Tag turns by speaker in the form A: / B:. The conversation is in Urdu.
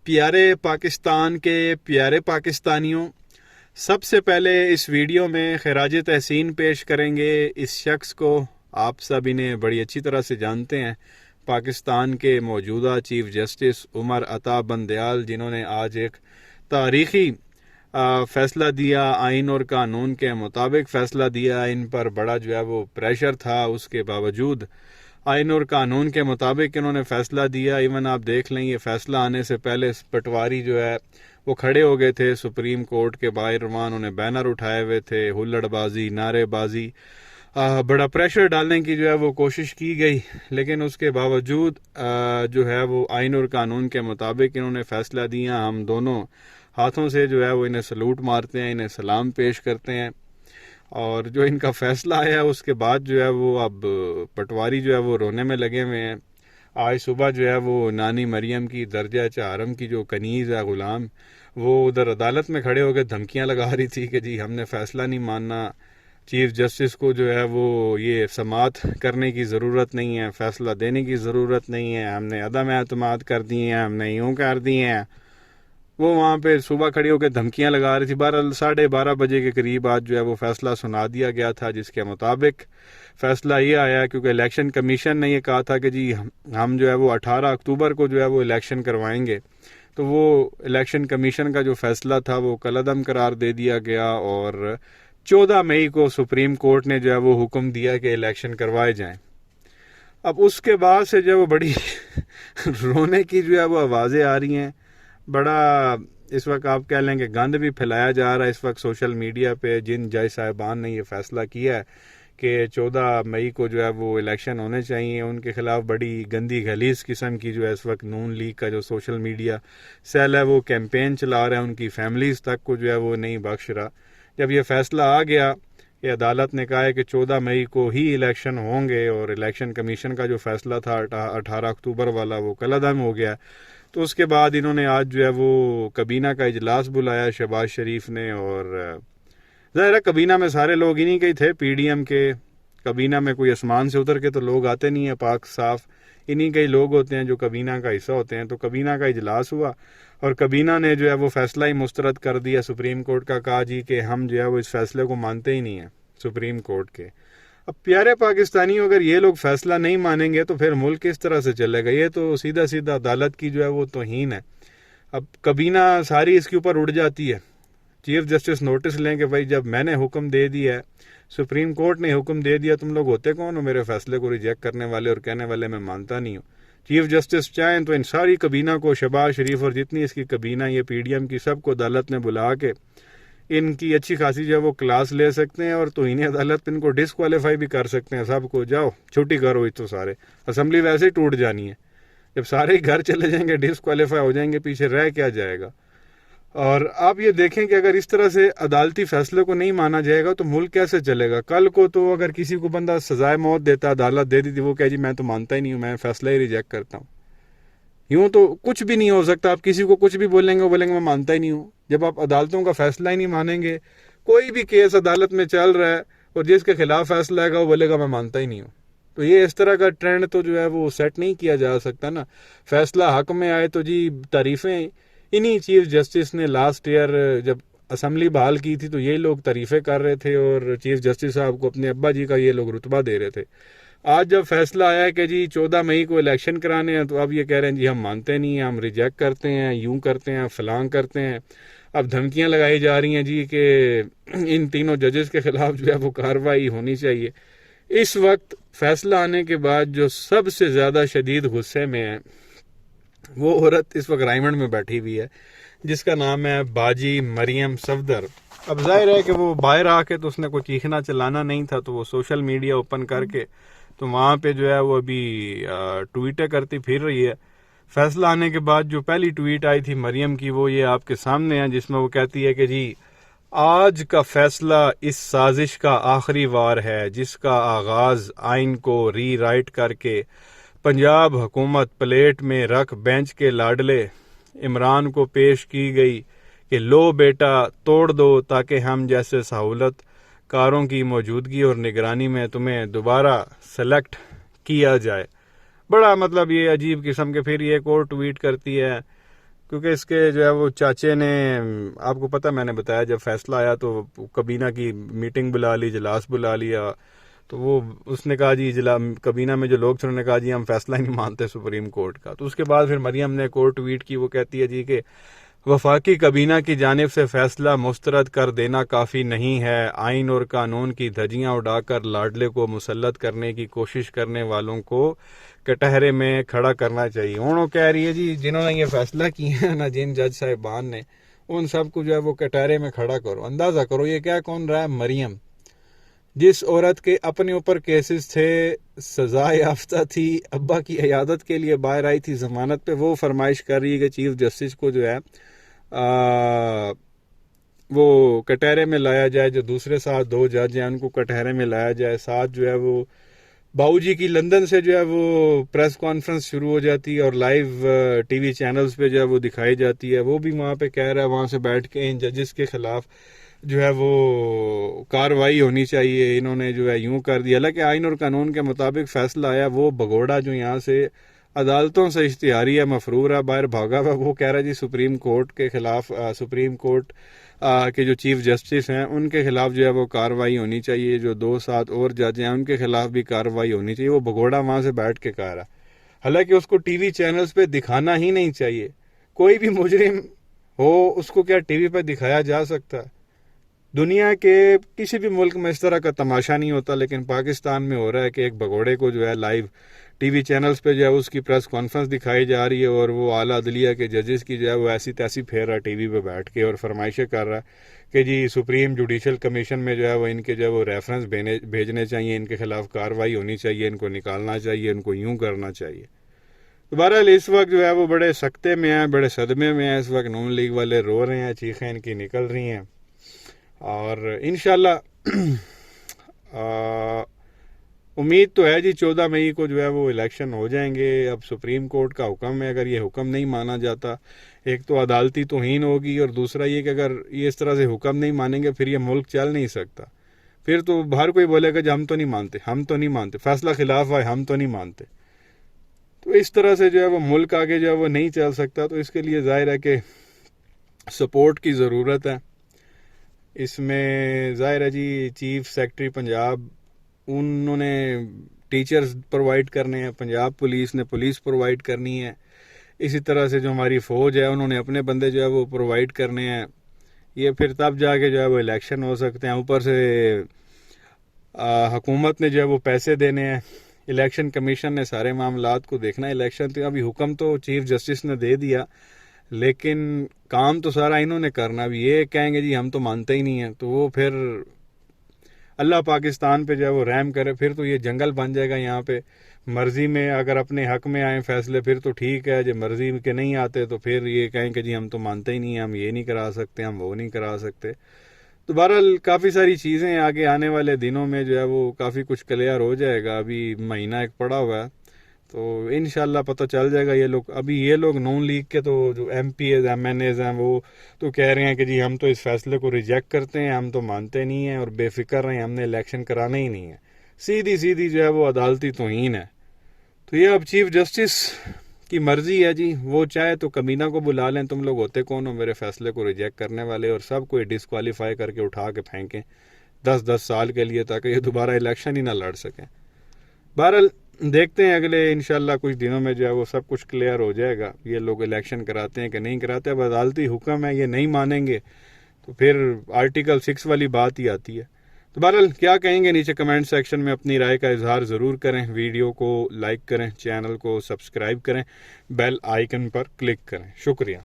A: پیارے پاکستان کے پیارے پاکستانیوں، سب سے پہلے اس ویڈیو میں خراج تحسین پیش کریں گے اس شخص کو. آپ سب انہیں بڑی اچھی طرح سے جانتے ہیں، پاکستان کے موجودہ چیف جسٹس عمر عطا بندیال، جنہوں نے آج ایک تاریخی فیصلہ دیا، آئین اور قانون کے مطابق فیصلہ دیا. ان پر بڑا وہ پریشر تھا، اس کے باوجود آئین اور قانون کے مطابق انہوں نے فیصلہ دیا. ایون آپ دیکھ لیں، یہ فیصلہ آنے سے پہلے پٹواری وہ کھڑے ہو گئے تھے سپریم کورٹ کے باہر، وہاں انہوں نے بینر اٹھائے ہوئے تھے، ہلڑ بازی، نعرے بازی، بڑا پریشر ڈالنے کی وہ کوشش کی گئی. لیکن اس کے باوجود وہ آئین اور قانون کے مطابق انہوں نے فیصلہ دیا. ہم دونوں ہاتھوں سے وہ انہیں سلوٹ مارتے ہیں، انہیں سلام پیش کرتے ہیں. اور جو ان کا فیصلہ آیا اس کے بعد وہ اب پٹواری وہ رونے میں لگے ہوئے ہیں. آج صبح وہ نانی مریم کی درجہ چہارم کی جو کنیز ہے، غلام، وہ ادھر عدالت میں کھڑے ہو کے دھمکیاں لگا رہی تھی کہ جی ہم نے فیصلہ نہیں ماننا، چیف جسٹس کو وہ یہ سماعت کرنے کی ضرورت نہیں ہے، فیصلہ دینے کی ضرورت نہیں ہے، ہم نے عدم اعتماد کر دیے ہیں، ہم نے یوں کر دیے ہیں. وہ وہاں پہ صبح کھڑی ہو کے دھمکیاں لگا رہی تھی. 12:30 بجے کے قریب آج وہ فیصلہ سنا دیا گیا تھا، جس کے مطابق فیصلہ یہ آیا، کیونکہ الیکشن کمیشن نے یہ کہا تھا کہ جی ہم وہ 18 اکتوبر کو وہ الیکشن کروائیں گے. تو وہ الیکشن کمیشن کا جو فیصلہ تھا وہ کالعدم قرار دے دیا گیا، اور 14 مئی کو سپریم کورٹ نے وہ حکم دیا کہ الیکشن کروائے جائیں. اب اس کے بعد سے وہ بڑی رونے کی وہ آوازیں آ رہی ہیں. بڑا اس وقت آپ کہہ لیں کہ گند بھی پھیلایا جا رہا ہے اس وقت سوشل میڈیا پہ. جن جج صاحبان نے یہ فیصلہ کیا ہے کہ 14 مئی کو وہ الیکشن ہونے چاہیے، ان کے خلاف بڑی گندی غلیظ قسم کی اس وقت نون لیگ کا جو سوشل میڈیا سیل ہے وہ کیمپین چلا رہا ہے، ان کی فیملیز تک کو وہ نہیں بخش رہا. جب یہ فیصلہ آ گیا کہ عدالت نے کہا ہے کہ 14 مئی کو ہی الیکشن ہوں گے، اور الیکشن کمیشن کا جو فیصلہ تھا 18 اکتوبر والا وہ کالعدم ہو گیا، تو اس کے بعد انہوں نے آج وہ کابینہ کا اجلاس بلایا شہباز شریف نے. اور ظاہر ہے کابینہ میں سارے لوگ انہی کے ہی تھے، پی ڈی ایم کے. کابینہ میں کوئی آسمان سے اتر کے تو لوگ آتے نہیں ہیں، پاک صاف انہی کے ہی لوگ ہوتے ہیں جو کابینہ کا حصہ ہوتے ہیں. تو کابینہ کا اجلاس ہوا اور کابینہ نے وہ فیصلہ ہی مسترد کر دیا سپریم کورٹ کا. کہا جی کہ ہم وہ اس فیصلے کو مانتے ہی نہیں ہیں سپریم کورٹ کے. اب پیارے پاکستانیوں، اگر یہ لوگ فیصلہ نہیں مانیں گے تو پھر ملک کس طرح سے چلے گا؟ یہ تو سیدھا سیدھا عدالت کی وہ توہین ہے. اب کابینہ ساری اس کے اوپر اڑ جاتی ہے. چیف جسٹس نوٹس لیں کہ بھائی جب میں نے حکم دے دیا ہے، سپریم کورٹ نے حکم دے دیا، تم لوگ ہوتے کون ہو میرے فیصلے کو ریجیکٹ کرنے والے اور کہنے والے میں مانتا نہیں ہوں؟ چیف جسٹس چاہیں تو ان ساری کابینہ کو، شہباز شریف اور جتنی اس کی کابینہ یہ پی ڈی ایم کی، سب کو عدالت نے بلا کے ان کی اچھی خاصی وہ کلاس لے سکتے ہیں، اور توہین عدالت پہ ان کو ڈسکوالیفائی بھی کر سکتے ہیں. سب کو جاؤ چھٹی کرو، تو سارے اسمبلی ویسے ہی ٹوٹ جانی ہے. جب سارے گھر چلے جائیں گے، ڈسکوالیفائی ہو جائیں گے، پیچھے رہ کیا جائے گا؟ اور آپ یہ دیکھیں کہ اگر اس طرح سے عدالتی فیصلے کو نہیں مانا جائے گا تو ملک کیسے چلے گا؟ کل کو تو اگر کسی کو بندہ سزائے موت دیتا، عدالت دے دیتی، وہ کہے جی میں تو مانتا ہی نہیں ہوں، میں فیصلہ ہی ریجیکٹ کرتا ہوں. یوں تو کچھ بھی نہیں ہو سکتا. آپ کسی کو کچھ بھی بولیں گے، وہ بولیں گے میں مانتا ہی نہیں ہوں. جب آپ عدالتوں کا فیصلہ ہی نہیں مانیں گے، کوئی بھی کیس عدالت میں چل رہا ہے اور جس کے خلاف فیصلہ ہے گا وہ بولے گا میں مانتا ہی نہیں ہوں، تو یہ اس طرح کا ٹرینڈ تو وہ سیٹ نہیں کیا جا سکتا نا. فیصلہ حق میں آئے تو جی تعریفیں انہی چیف جسٹس نے لاسٹ ایئر جب اسمبلی بحال کی تھی تو یہی لوگ تعریفیں کر رہے تھے، اور چیف جسٹس صاحب کو اپنے ابا جی کا یہ لوگ رتبہ دے رہے تھے. آج جب فیصلہ آیا ہے کہ جی 14 مئی کو الیکشن کرانے ہیں، تو اب یہ کہہ رہے ہیں جی ہم مانتے نہیں ہیں، ہم ریجیکٹ کرتے ہیں، یوں کرتے ہیں، فلاں کرتے ہیں. اب دھمکیاں لگائی جا رہی ہیں جی کہ ان تینوں ججز کے خلاف وہ کارروائی ہونی چاہیے. اس وقت فیصلہ آنے کے بعد جو سب سے زیادہ شدید غصے میں ہے وہ عورت اس وقت رائمنڈ میں بیٹھی ہوئی ہے، جس کا نام ہے باجی مریم صفدر. اب ظاہر ہے کہ وہ باہر آ کے تو اس نے کوئی چیخنا چلانا نہیں تھا، تو وہ سوشل میڈیا اوپن کر کے تو وہاں پہ وہ ابھی ٹویٹیں کرتی پھر رہی ہے. فیصلہ آنے کے بعد جو پہلی ٹویٹ آئی تھی مریم کی، وہ یہ آپ کے سامنے ہے، جس میں وہ کہتی ہے کہ جی آج کا فیصلہ اس سازش کا آخری وار ہے جس کا آغاز آئین کو ری رائٹ کر کے پنجاب حکومت پلیٹ میں رکھ بینچ کے لاڈلے عمران کو پیش کی گئی کہ لو بیٹا توڑ دو تاکہ ہم جیسے سہولت کاروں کی موجودگی اور نگرانی میں تمہیں دوبارہ سلیکٹ کیا جائے. بڑا یہ عجیب قسم کے. پھر یہ ایک اور ٹویٹ کرتی ہے کیونکہ اس کے جو ہے وہ چاچے نے، آپ کو پتہ میں نے بتایا جب فیصلہ آیا تو کابینہ کی میٹنگ بلا لی، اجلاس بلا لیا، تو وہ اس نے کہا جی کابینہ میں جو لوگ تھے انہوں نے کہا جی ہم فیصلہ ہی نہیں مانتے سپریم کورٹ کا. تو اس کے بعد پھر مریم نے کورٹ ٹویٹ کی، وہ کہتی ہے جی کہ وفاقی کابینہ کی جانب سے فیصلہ مسترد کر دینا کافی نہیں ہے، آئین اور قانون کی دھجیاں اڑا کر لاڈلے کو مسلط کرنے کی کوشش کرنے والوں کو کٹہرے میں کھڑا کرنا چاہیے. وہ کہہ رہی ہے جی جنہوں نے یہ فیصلہ کیا ہے نا، جن جج صاحبان نے، ان سب کو جو ہے وہ کٹہرے میں کھڑا کرو. اندازہ کرو یہ کیا کون رہا ہے؟ مریم، جس عورت کے اپنے اوپر کیسز تھے، سزا یافتہ تھی، ابا کی عیادت کے لیے باہر آئی تھی ضمانت پہ، وہ فرمائش کر رہی ہے کہ چیف جسٹس کو جو ہے وہ کٹہرے میں لایا جائے. جو دوسرے ساتھ 2 جج ہیں ان کو کٹہرے میں لایا جائے. ساتھ جو ہے وہ باؤ جی کی لندن سے جو ہے وہ پریس کانفرنس شروع ہو جاتی ہے اور لائیو ٹی وی چینلز پہ جو ہے وہ دکھائی جاتی ہے. وہ بھی وہاں پہ کہہ رہا ہے وہاں سے بیٹھ کے ان ججز کے خلاف جو ہے وہ کارروائی ہونی چاہیے، انہوں نے جو ہے یوں کر دیا. حالانکہ آئین اور قانون کے مطابق فیصلہ آیا، وہ بگوڑا جو یہاں سے عدالتوں سے اشتہاری ہے، مفرور ہے، باہر بھاگا ہوا، وہ کہہ رہا ہے جی سپریم کورٹ کے خلاف، سپریم کورٹ کے جو چیف جسٹس ہیں ان کے خلاف جو ہے وہ کارروائی ہونی چاہیے، جو 2-7 اور جج ہیں ان کے خلاف بھی کارروائی ہونی چاہیے. وہ بگوڑا وہاں سے بیٹھ کے کہہ رہا، حالانکہ اس کو ٹی وی چینلز پہ دکھانا ہی نہیں چاہیے. کوئی بھی مجرم ہو اس کو کیا ٹی وی پہ دکھایا جا سکتا ہے؟ دنیا کے کسی بھی ملک میں اس طرح کا تماشا نہیں ہوتا، لیکن پاکستان میں ہو رہا ہے کہ ایک بگوڑے کو جو ہے لائیو ٹی وی چینلز پہ جو ہے اس کی پریس کانفرنس دکھائی جا رہی ہے اور وہ اعلیٰ عدلیہ کے ججز کی جو ہے وہ ایسی تیسی پھیر رہا ہے ٹی وی پہ بیٹھ کے اور فرمائشیں کر رہا ہے کہ جی سپریم جوڈیشل کمیشن میں جو ہے وہ ان کے جو ہے وہ ریفرنس بھیجنے چاہیے، ان کے خلاف کارروائی ہونی چاہیے، ان کو نکالنا چاہیے، ان کو یوں کرنا چاہیے. بہرحال اس وقت جو ہے وہ بڑے سکتے میں ہیں، بڑے صدمے میں ہیں. اس وقت نون لیگ والے رو رہے ہیں، چیخیں ان کی نکل رہی ہیں، اور انشاءاللہ امید تو ہے جی 14 مئی کو جو ہے وہ الیکشن ہو جائیں گے. اب سپریم کورٹ کا حکم ہے، اگر یہ حکم نہیں مانا جاتا، ایک تو عدالتی توہین ہوگی، اور دوسرا یہ کہ اگر یہ اس طرح سے حکم نہیں مانیں گے پھر یہ ملک چل نہیں سکتا. پھر تو باہر کوئی بولے گا جی ہم تو نہیں مانتے، ہم تو نہیں مانتے، فیصلہ خلاف آئے ہم تو نہیں مانتے. تو اس طرح سے جو ہے وہ ملک آگے جو ہے وہ نہیں چل سکتا. تو اس کے لیے ظاہر ہے کہ سپورٹ کی ضرورت ہے. اس میں ظاہر ہے جی چیف سیکرٹری پنجاب انہوں نے ٹیچرز پرووائڈ کرنے ہیں، پنجاب پولیس نے پولیس پرووائڈ کرنی ہے، اسی طرح سے جو ہماری فوج ہے انہوں نے اپنے بندے جو ہے وہ پرووائڈ کرنے ہیں. یہ پھر تب جا کے جو ہے وہ الیکشن ہو سکتے ہیں. اوپر سے حکومت نے جو ہے وہ پیسے دینے ہیں، الیکشن کمیشن نے سارے معاملات کو دیکھنا ہے. الیکشن تو ابھی حکم تو چیف جسٹس نے دے دیا، لیکن کام تو سارا انہوں نے کرنا. ابھی یہ کہیں گے جی ہم تو مانتے ہی نہیں ہیں، تو وہ پھر اللہ پاکستان پہ جو ہے وہ رحم کرے. پھر تو یہ جنگل بن جائے گا یہاں پہ. مرضی میں اگر اپنے حق میں آئیں فیصلے پھر تو ٹھیک ہے، جب مرضی کے نہیں آتے تو پھر یہ کہیں کہ جی ہم تو مانتے ہی نہیں ہیں، ہم یہ نہیں کرا سکتے، ہم وہ نہیں کرا سکتے. تو بہرحال کافی ساری چیزیں آگے آنے والے دنوں میں جو ہے وہ کافی کچھ کلیئر ہو جائے گا. ابھی مہینہ ایک پڑا ہوا ہے، تو انشاءاللہ پتہ چل جائے گا. یہ لوگ نون لیگ کے تو جو MPs MNAs ہیں وہ تو کہہ رہے ہیں کہ جی ہم تو اس فیصلے کو ریجیکٹ کرتے ہیں، ہم تو مانتے نہیں ہیں اور بے فکر رہیں، ہم نے الیکشن کرانا ہی نہیں ہے. سیدھی جو ہے وہ عدالتی توہین ہے. تو یہ اب چیف جسٹس کی مرضی ہے جی، وہ چاہے تو کابینہ کو بلا لیں، تم لوگ ہوتے کون ہو میرے فیصلے کو ریجیکٹ کرنے والے، اور سب کو ڈسکوالیفائی کر کے اٹھا کے پھینکیں 10 سال کے لیے، تاکہ یہ دوبارہ الیکشن ہی نہ لڑ سکیں. بہرحال دیکھتے ہیں اگلے انشاءاللہ کچھ دنوں میں جو ہے وہ سب کچھ کلیئر ہو جائے گا. یہ لوگ الیکشن کراتے ہیں کہ نہیں کراتے، اب عدالتی حکم ہے، یہ نہیں مانیں گے تو پھر آرٹیکل 6 والی بات ہی آتی ہے. تو بہرحال کیا کہیں گے نیچے کمنٹ سیکشن میں اپنی رائے کا اظہار ضرور کریں. ویڈیو کو لائک کریں، چینل کو سبسکرائب کریں، بیل آئیکن پر کلک کریں. شکریہ.